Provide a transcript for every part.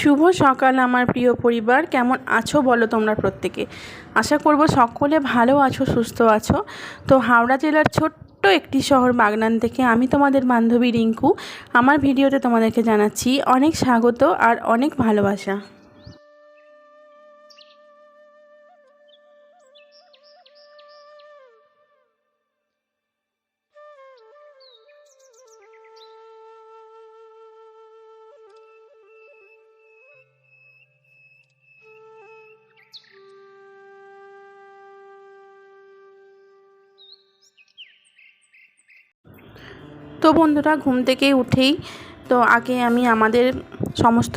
শুভ সকাল আমার প্রিয় পরিবার, কেমন আছো বলো তোমরা প্রত্যেকে। আশা করব সকলে ভালো আছো, সুস্থ আছো। তো হাওড়া জেলার ছোট্ট একটি শহর বাগনান থেকে আমি তোমাদের বান্ধবী রিঙ্কু আমার ভিডিওতে তোমাদেরকে জানাচ্ছি অনেক স্বাগত আর অনেক ভালোবাসা। তো বন্ধুরা, ঘুম থেকে উঠেই তো আগে আমি আমাদের সমস্ত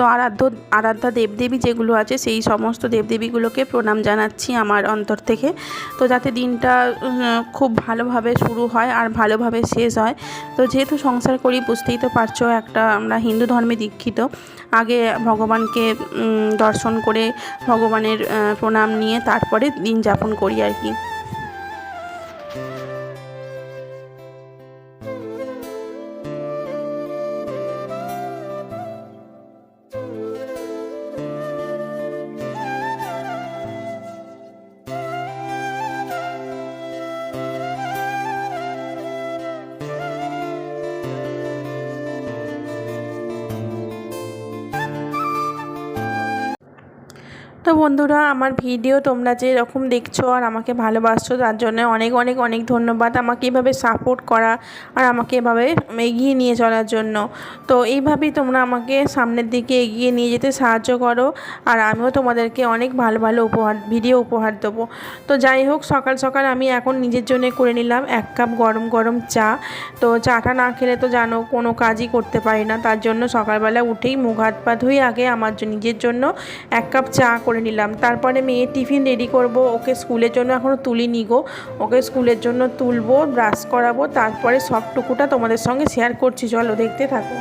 আরাধ্যা দেবদেবী যেগুলো আছে সেই সমস্ত দেবদেবীগুলোকে প্রণাম জানাচ্ছি আমার অন্তর থেকে। তো যাতে দিনটা খুব ভালোভাবে শুরু হয় আর ভালোভাবে শেষ হয়। তো যেহেতু সংসার করি, বুঝতেই তো পারছো, আমরা হিন্দু ধর্মে দীক্ষিত। আগে ভগবানকে দর্শন করে ভগবানের প্রণাম নিয়ে তারপরে দিন যাপন করি আর কি। তো বন্ধুরা, আমার ভিডিও তোমরা যে এরকম দেখছো আর আমাকে ভালোবাসছো, তার জন্য অনেক অনেক অনেক ধন্যবাদ। আমাকে এভাবে সাপোর্ট করা আর আমাকে এভাবে এগিয়ে নিয়ে চলার জন্য। তো এইভাবেই তোমরা আমাকে সামনের দিকে এগিয়ে নিয়ে যেতে সাহায্য করো, আর আমিও তোমাদেরকে অনেক ভালো ভালো ভিডিও উপহার দেবো। তো যাই হোক, সকাল সকাল আমি এখন নিজের জন্য করে নিলাম 1 কাপ গরম গরম চা। তো চাটা না খেলে তো জানো কোনো কাজই করতে পারি না, তার জন্য সকালবেলা উঠেই মুখ হাত পা ধুয়ে আগে আমার নিজের জন্য 1 কাপ চা করে নিলাম। তারপরে মেয়ের টিফিন রেডি করব, ওকে স্কুলের জন্য এখনও তুলিনি গো, ওকে স্কুলের জন্য তুলবো, ব্রাশ করাবো, তারপরে সবটুকুটা তোমাদের সঙ্গে শেয়ার করছি, চলো দেখতে থাকো।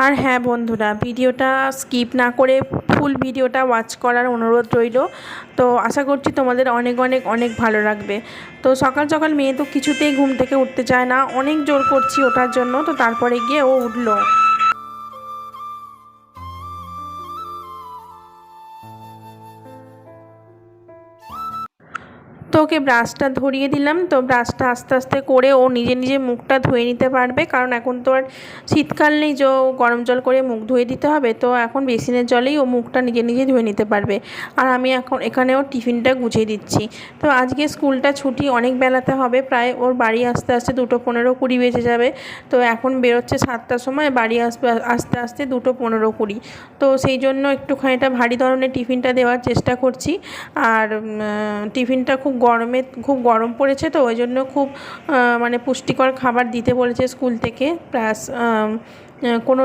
আর হ্যাঁ বন্ধুরা, ভিডিওটা স্কিপ না করে ফুল ভিডিওটা ওয়াচ করার অনুরোধ রইল। তো আশা করছি তোমাদের অনেক অনেক অনেক ভালো লাগবে। তো সকাল সকাল মেয়ে তো কিছুতেই ঘুম থেকে উঠতে চায় না, অনেক জোর করছি ওঠার জন্য, তো তারপরে গিয়ে ও উঠলো। তো ওকে ব্রাশটা ধরিয়ে দিলাম। তো ব্রাশটা আস্তে আস্তে করে ও নিজে নিজে মুখটা ধুয়ে নিতে পারবে, কারণ এখন তো আর শীতকাল নেই যে গরম জল করে মুখ ধুয়ে দিতে হবে। তো এখন বেসিনের জলেই ও মুখটা নিজে নিজে ধুয়ে নিতে পারবে। আর আমি এখন এখানেও টিফিনটা গুছিয়ে দিচ্ছি। তো আজকে স্কুলটা ছুটি অনেক বেলাতে হবে, প্রায় ওর বাড়ি আসতে আসতে 2:15-20 বেজে যাবে। তো এখন বেরোচ্ছে 7টার সময়, বাড়ি আসবে আস্তে আস্তে 2:15-20। তো সেই জন্য একটুখানিটা ভারী ধরনের টিফিনটা দেওয়ার চেষ্টা করছি। আর টিফিনটা খুব গরম পড়েছে, তো ওই জন্য খুব মানে পুষ্টিকর খাবার দিতে বলেছে স্কুল থেকে। প্লাস কোনো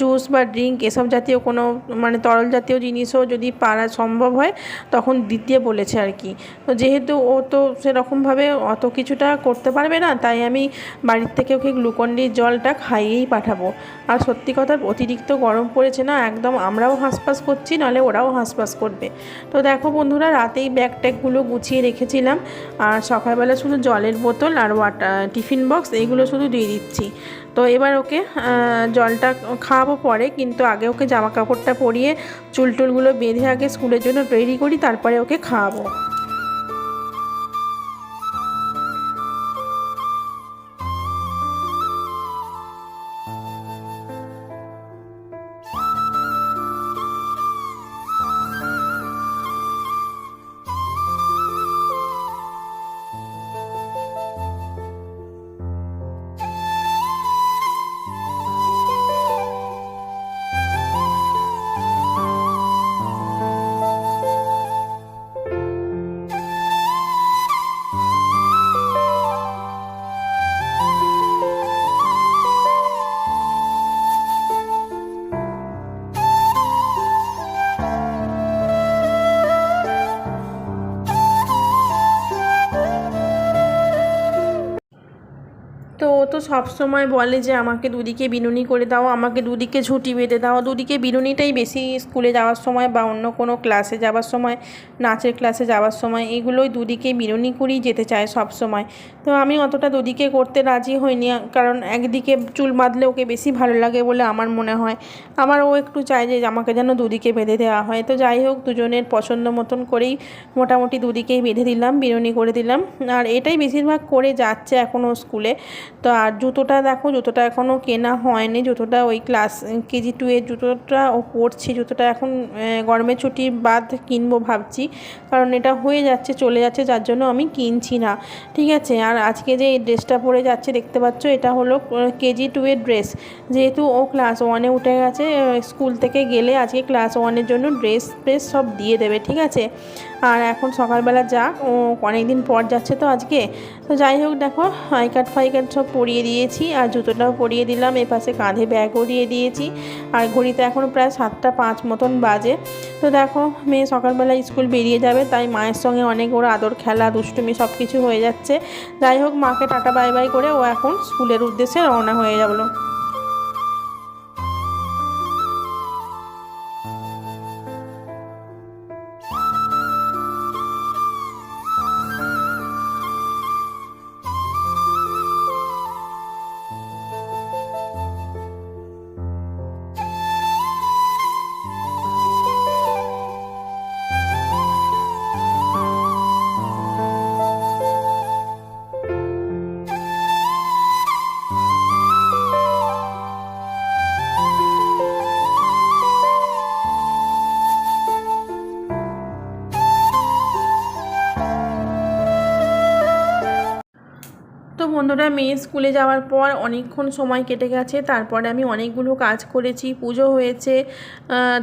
জুস বা ড্রিঙ্ক এসব জাতীয় কোনো মানে তরল জাতীয় জিনিসও যদি পারা সম্ভব হয় তখন দিতে বলেছে আর কি। তো যেহেতু ও তো সেরকমভাবে অত কিছুটা করতে পারবে না, তাই আমি বাড়ির থেকে ওকে গ্লুকন-ডির জলটা খাইয়েই পাঠাবো। আর সত্যি কথা, অতিরিক্ত গরম পড়েছে না, একদম আমরাও হাঁসফাঁস করছি, নাহলে ওরাও হাঁসফাঁস করবে। তো দেখো বন্ধুরা, রাতেই ব্যাগ ট্যাগগুলো গুছিয়ে রেখেছিলাম, আর সকালবেলা শুধু জলের বোতল আর টিফিন বক্স এইগুলো শুধু দিয়ে দিচ্ছি। তো এবার ওকে জলটা খাওয়াবো পরে, কিন্তু আগে ওকে জামা কাপড়টা পরিয়ে চুল টুলগুলো বেঁধে আগে স্কুলের জন্য রেডি করি, তারপরে ওকে খাওয়াবো। তো ও তো সবসময় বলে যে আমাকে দুদিকে বিনুনি করে দাও, আমাকে দুদিকে ঝুঁটি বেঁধে দাও। দুদিকে বিনুনিটাই বেশি স্কুলে যাওয়ার সময় বা অন্য কোনো ক্লাসে যাওয়ার সময়, নাচের ক্লাসে যাওয়ার সময় এগুলোই দুদিকে বিনুনি করেই যেতে চায় সব সময়। তো আমি অতটা দুদিকে করতে রাজি হইনি, কারণ একদিকে চুল বাঁধলে ওকে বেশি ভালো লাগে বলে আমার মনে হয়। আমার ও একটু চায় যে আমাকে যেন দুদিকে বেঁধে দেওয়া হয়। তো যাই হোক, দুজনের পছন্দ মতন করেই মোটামুটি দুদিকেই বেঁধে দিলাম, বিনুনি করে দিলাম। আর এটাই বেশিরভাগ করে যাচ্ছে এখনও স্কুলে। তো আর জুতোটা দেখো, জুতোটা এখনও কেনা হয়নি। জুতোটা ওই ক্লাস KG2 এর জুতোটা ও পরছি। জুতোটা এখন গরমের ছুটির বাদ কিনবো ভাবছি, কারণ এটা হয়ে যাচ্ছে, চলে যাচ্ছে, যার জন্য আমি কিনছি না। ঠিক আছে। আর আজকে যে এই ড্রেসটা পরে যাচ্ছে দেখতে পাচ্ছ, এটা হলো KG2 এর ড্রেস। যেহেতু ও ক্লাস 1-এ উঠে গেছে, স্কুল থেকে গেলে আজকে ক্লাস 1-এর জন্য ড্রেস সব দিয়ে দেবে। ঠিক আছে। আর এখন সকালবেলা যাক, ও অনেকদিন পর যাচ্ছে তো আজকে। তো যাই হোক, দেখো আই কার্ড সব পরিয়ে দিয়েছি, আর জুতোটাও পরিয়ে দিলাম। এপাশে কাঁধে ব্যাগও দিয়ে দিয়েছি। আর ঘড়িতে এখন প্রায় 7:05 মতন বাজে। তো দেখো, মেয়ে সকালবেলা স্কুল বেরিয়ে যাবে, তাই মায়ের সঙ্গে অনেক ওর আদর, খেলা, দুষ্টুমি সব কিছু হয়ে যাচ্ছে। যাই হোক, মাকে টাটা বাই বাই করে ও এখন স্কুলের উদ্দেশ্যে রওনা হয়ে যাবো। তো বন্ধুরা, মেয়ে স্কুলে যাওয়ার পর অনেকক্ষণ সময় কেটে গেছে। তারপরে আমি অনেকগুলো কাজ করেছি, পুজো হয়েছে।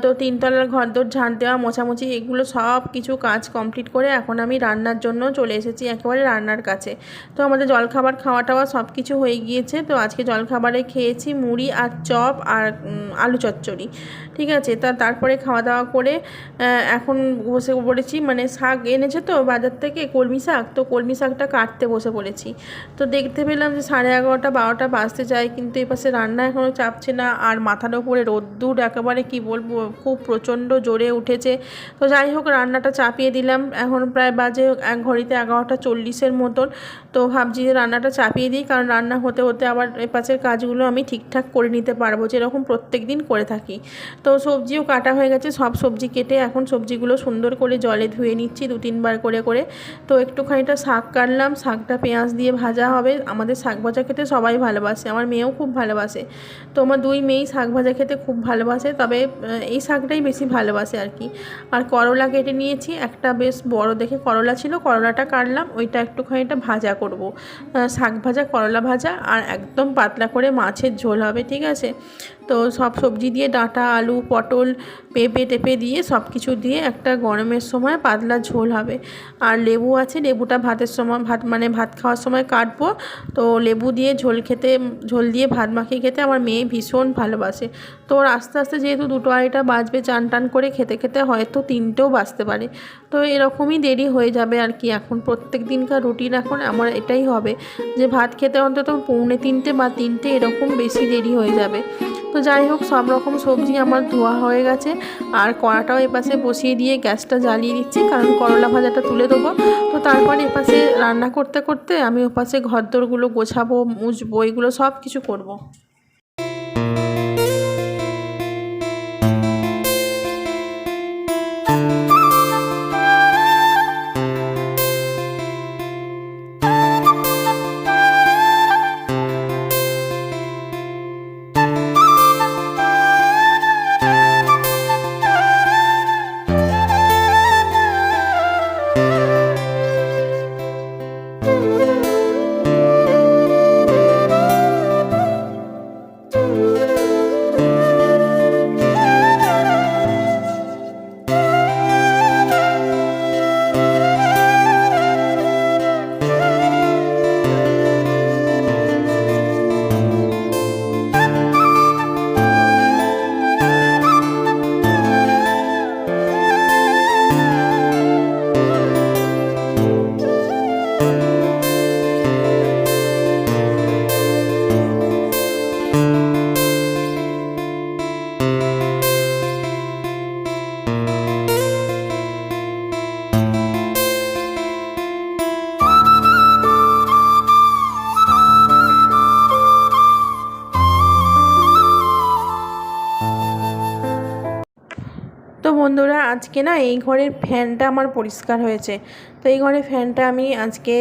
তো 3তলার ঘরদোর ঝাঁট দেওয়া, মোছামুছি, এগুলো সব কিছু কাজ কমপ্লিট করে এখন আমি রান্নার জন্য চলে এসেছি, একেবারে রান্নার কাছে। তো আমাদের জলখাবার খাওয়া টাওয়া সব কিছু হয়ে গিয়েছে। তো আজকে জলখাবারে খেয়েছি মুড়ি আর চপ আর আলু চচ্চড়ি। ঠিক আছে। তারপরে খাওয়া দাওয়া করে এখন বসে পড়েছি, মানে শাক এনেছে তো বাজার থেকে, কলমি শাক। তো কলমি শাকটা কাটতে বসে পড়েছি। তো দেখতে পেলাম যে 11:30 12টা বাজতে যায়, কিন্তু এপাশে রান্না এখনও চাপছে না। আর মাথার ওপরে রোদ্দুর একেবারে কি বলবো, খুব প্রচণ্ড জোরে উঠেছে। তো যাই হোক, রান্নাটা চাপিয়ে দিলাম। এখন প্রায় বাজে ঘড়িতে 11:40 মতন। তো ভাবছি যে রান্নাটা চাপিয়ে দিই, কারণ রান্না হতে হতে আবার এপাশের কাজগুলো আমি ঠিকঠাক করে নিতে পারবো, যেরকম প্রত্যেক দিন করে থাকি। তো সবজিও কাটা হয়ে গেছে, সব সবজি কেটে এখন সবজিগুলো সুন্দর করে জলে ধুয়ে নিচ্ছি 2-3 বার করে করে। তো একটুখানিটা শাক কাটলাম, শাকটা পেঁয়াজ দিয়ে ভাজা হবে। আমাদের শাক ভাজা খেতে সবাই ভালোবাসে, আমার মেয়েও খুব ভালোবাসে। তো আমার 2 মেয়েই শাক ভাজা খেতে খুব ভালোবাসে, তবে এই শাকটাই বেশি ভালোবাসে আর কি। আর করলা কেটে নিয়েছি, একটা বেশ বড় দেখে করলা ছিল, করলাটা কাটলাম, ওইটা একটুখানিটা ভাজা করব। শাক ভাজা, করলা ভাজা, আর একদম পাতলা করে মাছের ঝোল হবে। ঠিক আছে। তো সব সবজি দিয়ে, ডাঁটা, আলু, পটল, পেঁপে টেপে দিয়ে সব কিছু দিয়ে একটা গরমের সময় পাতলা ঝোল হবে। আর লেবু আছে, লেবুটা ভাতের সময়, ভাত খাওয়ার সময় কাটবো। তো লেবু দিয়ে ঝোল দিয়ে ভাত মাখিয়ে খেতে আমার মেয়ে ভীষণ ভালোবাসে। তো ওর আস্তে আস্তে যেহেতু 2-2:30 বাজবে, চান টান করে খেতে খেতে হয়তো 3টেও বাজতে পারে। তো এরকমই দেরি হয়ে যাবে আর কি। এখন প্রত্যেক দিনকার রুটিন এখন আমার এটাই হবে, যে ভাত খেতে অন্তত 2:45 বা 3টে এরকম বেশি দেরি হয়ে যাবে। তো যাই হোক, সব রকম সবজি আমার ধোয়া হয়ে গেছে। আর কড়াটাও এপাশে বসিয়ে দিয়ে গ্যাসটা জ্বালিয়ে দিচ্ছি, কারণ করলা ভাজাটা তুলে দেবো। তো তারপর এপাশে রান্না করতে করতে আমি ওপাশে ঘরদোরগুলো গোছাবো, মুছবো, এগুলো সব কিছু করবো। আজকে না এই ঘরের ফ্যানটা আমার পরিষ্কার হয়েছে। তো এই ঘরের ফ্যানটা আমি আজকে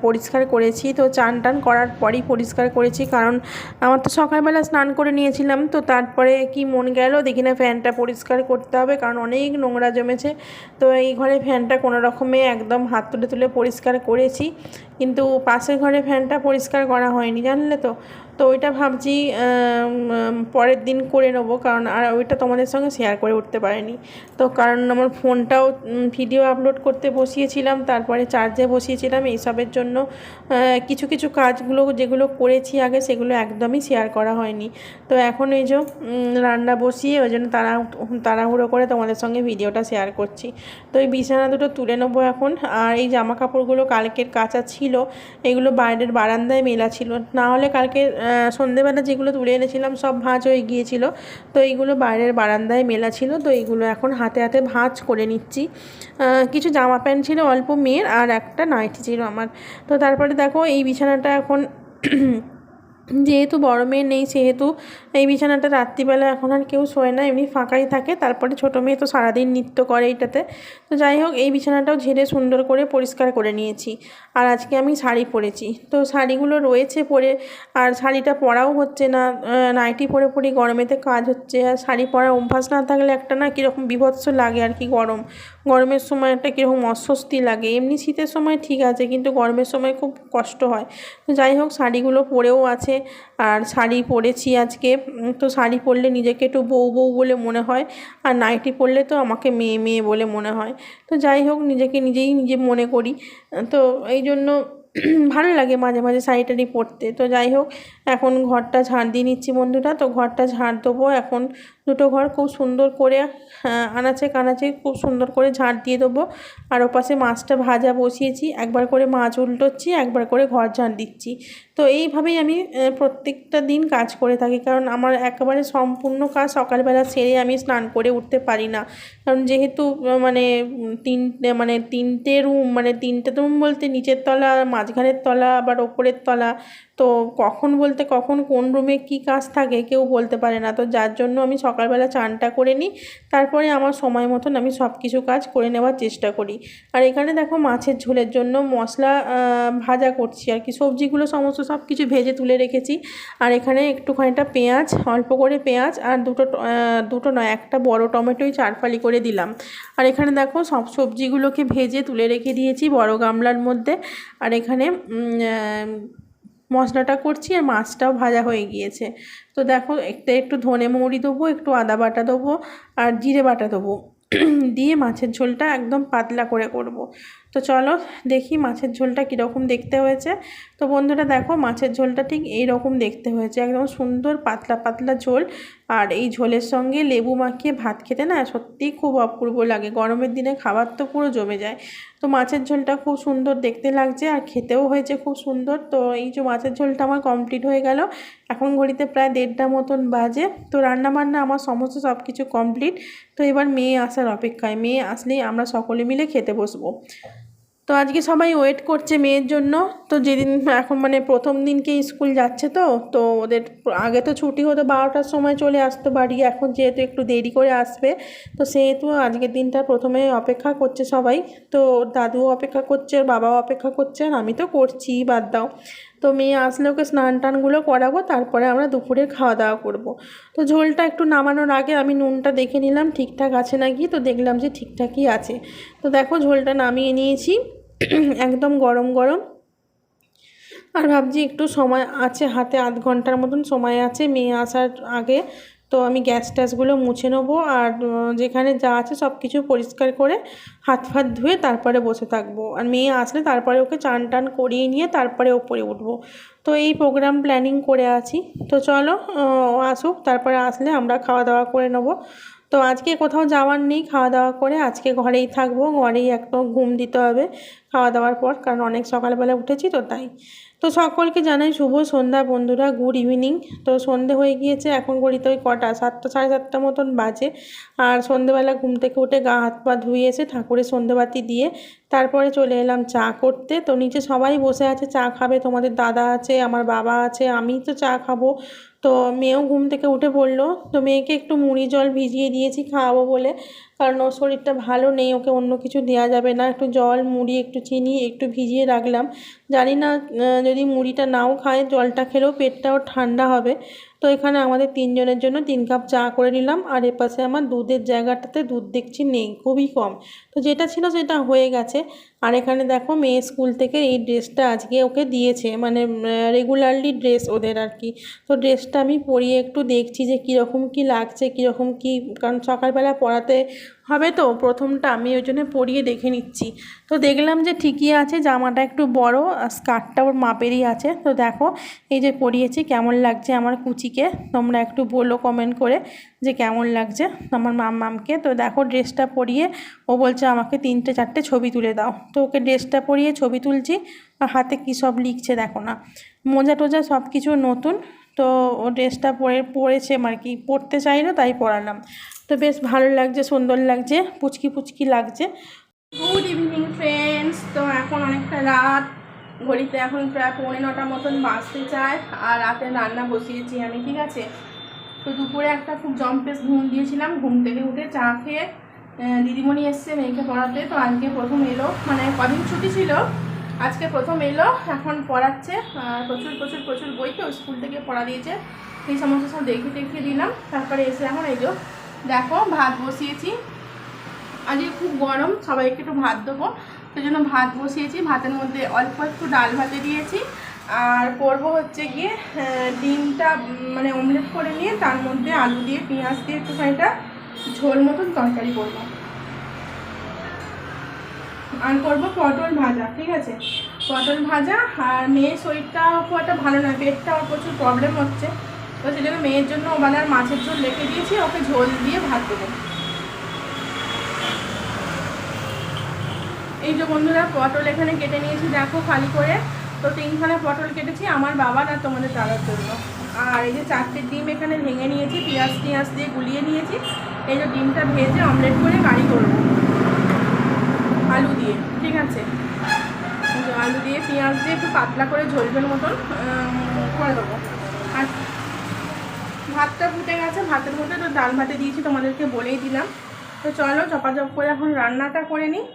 পরিষ্কার করেছি। তো চান টান করার পরই পরিষ্কার করেছি, কারণ আমার তো সকালবেলা স্নান করে নিয়েছিলাম। তো তারপরে কি মন গেল দেখি না ফ্যানটা পরিষ্কার করতে হবে, কারণ অনেক নোংরা জমেছে। তো এই ঘরে ফ্যানটা কোনো রকমে একদম হাত তুলে তুলে পরিষ্কার করেছি, কিন্তু পাশের ঘরে ফ্যানটা পরিষ্কার করা হয়নি, জানলে তো। তো ওইটা ভাবছি পরের দিন করে নেবো, কারণ আর ওইটা তোমাদের সঙ্গে শেয়ার করে উঠতে পারিনি। তো কারণ আমার ফোনটাও ভিডিও আপলোড করতে বসিয়েছিলাম, তারপরে চার্জে বসিয়েছিলাম, এইসবের জন্য কিছু কিছু কাজগুলো যেগুলো করেছি আগে সেগুলো একদমই শেয়ার করা হয়নি। তো এখন এই যে রান্না বসিয়ে ওই জন্য তাড়াহুড়ো করে তোমাদের সঙ্গে ভিডিওটা শেয়ার করছি। তো এই বিছানা দুটো তুলে নেবো এখন। আর এই জামা কাপড়গুলো কালকের কাচা ছিল, এগুলো বাইরের বারান্দায় মেলা ছিল, না হলে কালকে সন্ধেবেলা যেগুলো তুলে এনেছিলাম সব ভাঁজ হয়ে গিয়েছিল। তো এইগুলো বাইরের বারান্দায় মেলা ছিল, তো এইগুলো এখন হাতে হাতে ভাঁজ করে নিচ্ছি। কিছু জামা প্যান্ট ছিল অল্প মেয়ের, আর একটা নাইটি ছিল আমার। তো তারপরে দেখো এই বিছানাটা এখন যেহেতু বড় মেয়ে নেই, সেহেতু এই বিছানাটা রাত্রিবেলা এখন আর কেউ শোয় না, এমনি ফাঁকাই থাকে। তারপরে ছোটো মেয়ে তো সারাদিন নৃত্য করে এইটাতে। তো যাই হোক, এই বিছানাটাও ঝেড়ে সুন্দর করে পরিষ্কার করে নিয়েছি। আর আজকে আমি শাড়ি পরেছি, তো শাড়িগুলো রয়েছে পরে, আর শাড়িটা পরাও হচ্ছে না। নাইটি পরে পরেই গরমেতে কাজ হচ্ছে, আর শাড়ি পরার অভ্যাস না থাকলে একটা না কীরকম বীভৎস লাগে আর কি। গরমের সময় একটা কীরকম অস্বস্তি লাগে। এমনি শীতের সময় ঠিক আছে, কিন্তু গরমের সময় খুব কষ্ট হয়। তো যাই হোক, শাড়িগুলো পরেও আছে, আর শাড়ি পরেছি আজকে। তো শাড়ি পরলে নিজেকে একটু বউ বউ বলে মনে হয়, আর নাইটি পরলে তো আমাকে মেয়ে মেয়ে বলে মনে হয়। তো যাই হোক, নিজেকে নিজে মনে করি। তো এই জন্য ভালো লাগে মাঝে মাঝে শাড়ি টাড়ি পরতে। তো যাই হোক, এখন ঘরটা ঝাড় দিয়ে নিচ্ছি বন্ধুরা। তো ঘরটা ঝাড় দেবো এখন, দুটো ঘর খুব সুন্দর করে আনাচে কানাচে খুব সুন্দর করে ঝাড় দিয়ে দেবো। আর ওপাশে মাছটা ভাজা বসিয়েছি, একবার করে মাছ উল্টোচ্ছি, একবার করে ঘর ঝাড় দিচ্ছি। তো এইভাবেই আমি প্রত্যেকটা দিন কাজ করে থাকি, কারণ আমার একেবারে সম্পূর্ণ কাজ সকালবেলা সেরে আমি স্নান করে উঠতে পারি না। কারণ যেহেতু তিনটে রুম বলতে নিচের তলা, মাঝখানের তলা, আবার ওপরের তলা। তো কখন বলতে কখন কোন রুমে কী কাজ থাকে কেউ বলতে পারে না। তো যার জন্য আমি সকালবেলা চানটা করে নিই, তারপরে আমার সময় মতন আমি সব কিছু কাজ করে নেওয়ার চেষ্টা করি। আর এখানে দেখো মাছের ঝোলের জন্য মশলা ভাজা করছি আর কি, সবজিগুলো সমস্ত সব কিছু ভেজে তুলে রেখেছি। আর এখানে একটুখানিটা পেঁয়াজ, অল্প করে পেঁয়াজ, আর দুটো নয় একটা বড় টমেটোই 4 ফালি করে দিলাম। আর এখানে দেখো সব সবজিগুলোকে ভেজে তুলে রেখে দিয়েছি বড় গামলার মধ্যে। আর এখানে মশলাটা করছি, আর মাছটাও ভাজা হয়ে গিয়েছে। তো দেখো একটু ধনে মৌরি দেবো, একটু আদা বাটা দেবো, আর জিরে বাটা দেবো, দিয়ে মাছের ঝোলটা একদম পাতলা করে করব। তো চলো দেখি মাছের ঝোলটা কীরকম দেখতে হয়েছে। তো বন্ধুরা দেখো, মাছের ঝোলটা ঠিক এই রকম দেখতে হয়েছে, একদম সুন্দর পাতলা পাতলা ঝোল। আর এই ঝোলের সঙ্গে লেবু মাখিয়ে ভাত খেতে না সত্যিই খুব অপূর্ব লাগে, গরমের দিনে খাবার তো পুরো জমে যায়। তো মাছের ঝোলটা খুব সুন্দর দেখতে লাগছে, আর খেতেও হয়েছে খুব সুন্দর। তো এই যে মাছের ঝোলটা আমার কমপ্লিট হয়ে গেল, এখন ঘড়িতে প্রায় 1:30 মতন বাজে। তো রান্নাবান্না আমার সমস্ত সব কিছু কমপ্লিট। তো এবার মেয়ে আসার অপেক্ষায়, মেয়ে আসলেই আমরা সকলে মিলে খেতে বসবো। তো আজকে সবাই ওয়েট করছে মেয়ের জন্য। তো যেদিন এখন প্রথম দিনকে স্কুল যাচ্ছে, তো ওদের আগে তো ছুটি হতো 12টার সময় চলে আসতো বাড়ি, এখন যেহেতু একটু দেরি করে আসবে, তো সেহেতু আজকের দিনটা প্রথমে অপেক্ষা করছে সবাই। তো দাদুও অপেক্ষা করছে, আর বাবাও অপেক্ষা করছে, আর আমি তো করছি, বাদ দাও। তো মেয়ে আসলে ওকে স্নান টানগুলো করাবো, তারপরে আমরা দুপুরে খাওয়া দাওয়া করব। তো ঝোলটা একটু নামানোর আগে আমি নুনটা দেখে নিলাম ঠিকঠাক আছে নাকি, তো দেখলাম যে ঠিকঠাকই আছে। তো দেখো ঝোলটা নামিয়ে নিয়েছি, একদম গরম গরম। আর ভাবছি একটু সময় আছে হাতে, 1/2 ঘন্টার মতন সময় আছে মেয়ে আসার আগে। তো আমি গ্যাস ট্যাসগুলো মুছে নেবো, আর যেখানে যা আছে সব কিছু পরিষ্কার করে হাত ফাত ধুয়ে তারপরে বসে থাকবো। আর মেয়ে আসলে তারপরে ওকে চান টান করিয়ে নিয়ে তারপরে ওপরে উঠবো। তো এই প্রোগ্রাম প্ল্যানিং করে আছি। তো চলো ও আসুক, তারপরে আসলে আমরা খাওয়া দাওয়া করে নেবো। তো আজকে কোথাও যাওয়ার নেই, খাওয়া দাওয়া করে আজকে ঘরেই থাকবো, ঘরেই একটু ঘুম দিতে হবে খাওয়া দাওয়ার পর, কারণ অনেক সকালবেলা উঠেছি তো তাই। তো সকলকে জানাই শুভ সন্ধ্যা বন্ধুরা, গুড ইভিনিং। তো সন্ধে হয়ে গিয়েছে, এখন ঘড়িতে ওই কটা 7টা 7:30 মতন বাজে। আর সন্ধেবেলা ঘুম থেকে উঠে গা হাত পা ধুয়ে এসে ঠাকুরের সন্ধেবাতি দিয়ে তারপরে চলে এলাম চা করতে। তো নিচে সবাই বসে আছে চা খাবে, তোমাদের দাদা আছে, আমার বাবা আছে, আমি তো চা খাবো। তো মেয়েও ঘুম থেকে উঠে পড়লো। তো মেয়েকে একটু মুড়ি জল ভিজিয়ে দিয়েছি খাওয়াবো বলে, কারণ ওর শরীরটা ভালো নেই, ওকে অন্য কিছু দেওয়া যাবে না। একটু জল, মুড়ি, একটু চিনি একটু ভিজিয়ে রাখলাম। জানি না যদি মুড়িটা নাও খায়, জলটা খেলেও পেটটাও ঠান্ডা হবে। তো এখানে আমাদের 3 জনের জন্য 3 কাপ চা করে নিলাম। আর এপাশে আমার দুধের জায়গাটাতে দুধ দেখছি নেই, খুবই কম। তো যেটা ছিল সেটা হয়ে গেছে। আর এখানে দেখো মেয়ে স্কুল থেকে এই ড্রেসটা আজকে ওকে দিয়েছে, মানে রেগুলারলি ড্রেস ওদের আর কি। তো ড্রেসটা আমি পরিয়ে একটু দেখছি যে কীরকম কী লাগছে, কীরকম কী, কারণ সকালবেলা পরাতে হবে তো প্রথমটা, আমি ওই জন্য পরিয়ে দেখে নিচ্ছি। তো দেখলাম যে ঠিকই আছে, জামাটা একটু বড় আর স্কার্টটা ওর মাপেরই আছে। তো দেখো এই যে পরিয়েছি, কেমন লাগছে আমার কুচিকে তোমরা একটু বলো কমেন্ট করে যে কেমন লাগছে আমার মামকে। তো দেখো ড্রেসটা পরিয়ে ও বলছে আমাকে 3টে 4টে ছবি তুলে দাও। তো ওকে ড্রেসটা পরিয়ে ছবি তুলছি, আর হাতে কী সব লিখছে দেখো না, মোজা টোজা সব কিছু নতুন। তো ও ড্রেসটা পরেছে আর কি, পরতে চাইলো তাই পরালাম। তো বেশ ভালো লাগছে, সুন্দর লাগছে, পুচকি পুচকি লাগছে। Good evening friends. তো এখন অনেকটা রাত, ঘড়িতে এখন প্রায় 9:45 মতন বাজতে চায়। আর রাতে রান্না বসিয়েছি আমি, ঠিক আছে। তো দুপুরে একটা খুব জম্পেস ঘুম দিয়েছিলাম, ঘুম থেকে উঠে চা খেয়ে দিদিমণি এসছে মেয়েকে পড়াতে। তো আজকে প্রথম এলো, মানে কদিন ছুটি ছিল, আজকে প্রথম এলো, এখন পড়াচ্ছে। প্রচুর প্রচুর প্রচুর বই, তো স্কুল থেকে পড়া দিয়েছে, সেই সমস্ত সব দেখিয়ে দিলাম। তারপরে এসে এখন এই যে দেখো ভাত বসিয়েছি। আজকে খুব গরম, সবাইকে একটু ভাত দেবো, সেই জন্য ভাত বসিয়েছি। ভাতের মধ্যে অল্প একটু ডাল ভাতে দিয়েছি, আর করবো হচ্ছে গিয়ে ডিমটা মানে অমলেট করে নিয়ে তার মধ্যে আলু দিয়ে পেঁয়াজ দিয়ে একটুখানিটা ঝোল মতন তরকারি করবো। আর করবো পটল ভাজা, ঠিক আছে, পটল ভাজা। আর মেয়ের শরীরটা খুব একটা ভালো নয়, পেটটাও প্রচুর প্রবলেম হচ্ছে। তো সেই জন্য মেয়ের জন্য ওবেলার মাছের ঝোল রেখে দিয়েছি, ওকে ঝোল দিয়ে ভাত দেবো। এই যে বন্ধুরা পটল এখানে কেটে নিয়েছি দেখো খালি করে। তো 3খানা পটল কেটেছি আমার বাবার আর তোমাদের দাদার জন্য। আর এই যে 4টে ডিম এখানে ভেঙে নিয়েছি, পেঁয়াজ দিয়ে গুলিয়ে নিয়েছি। এই যে ডিমটা ভেজে অমলেট করে কারি করবো আলু দিয়ে, ঠিক আছে। আলু দিয়ে পেঁয়াজ দিয়ে একটু পাতলা করে ঝোল মতন করে দেবো। আর ভাতটা ফুটে গেছে, ভাতের মধ্যে তো ডাল ভাতে দিয়েছি, তোমাদেরকে বলেই দিলাম। তো চলো চপাচপ করে এখন রান্নাটা করে নিই।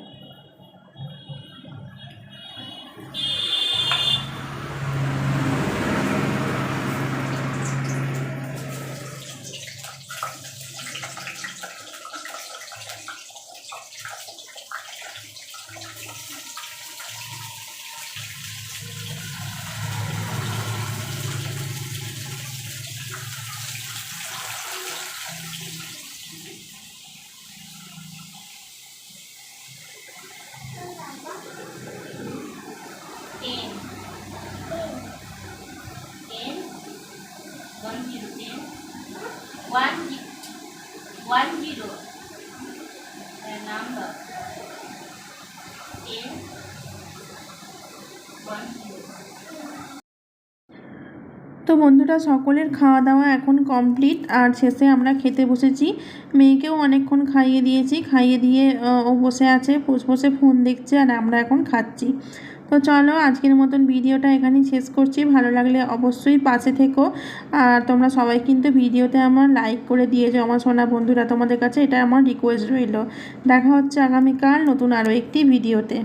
তো বন্ধুরা সকলের খাওয়া দাওয়া এখন কমপ্লিট, আর শেষে আমরা খেতে বসেছি। মেয়েকেও অনেকক্ষণ খাইয়ে দিয়েছি, খাইয়ে দিয়ে ও বসে আছে, বসে ফোন দেখছে, আর আমরা এখন খাচ্ছি। তো চলো আজকের মতন ভিডিওটা এখানেই শেষ করছি। ভালো লাগলে অবশ্যই পাশে থেকো। আর তোমরা সবাই কিন্তু ভিডিওতে আমার লাইক করে দিয়েছো আমার সোনা বন্ধুরা, তোমাদের কাছে এটা আমার রিকোয়েস্ট রইল। দেখা হচ্ছে আগামীকাল নতুন আরও একটি ভিডিওতে।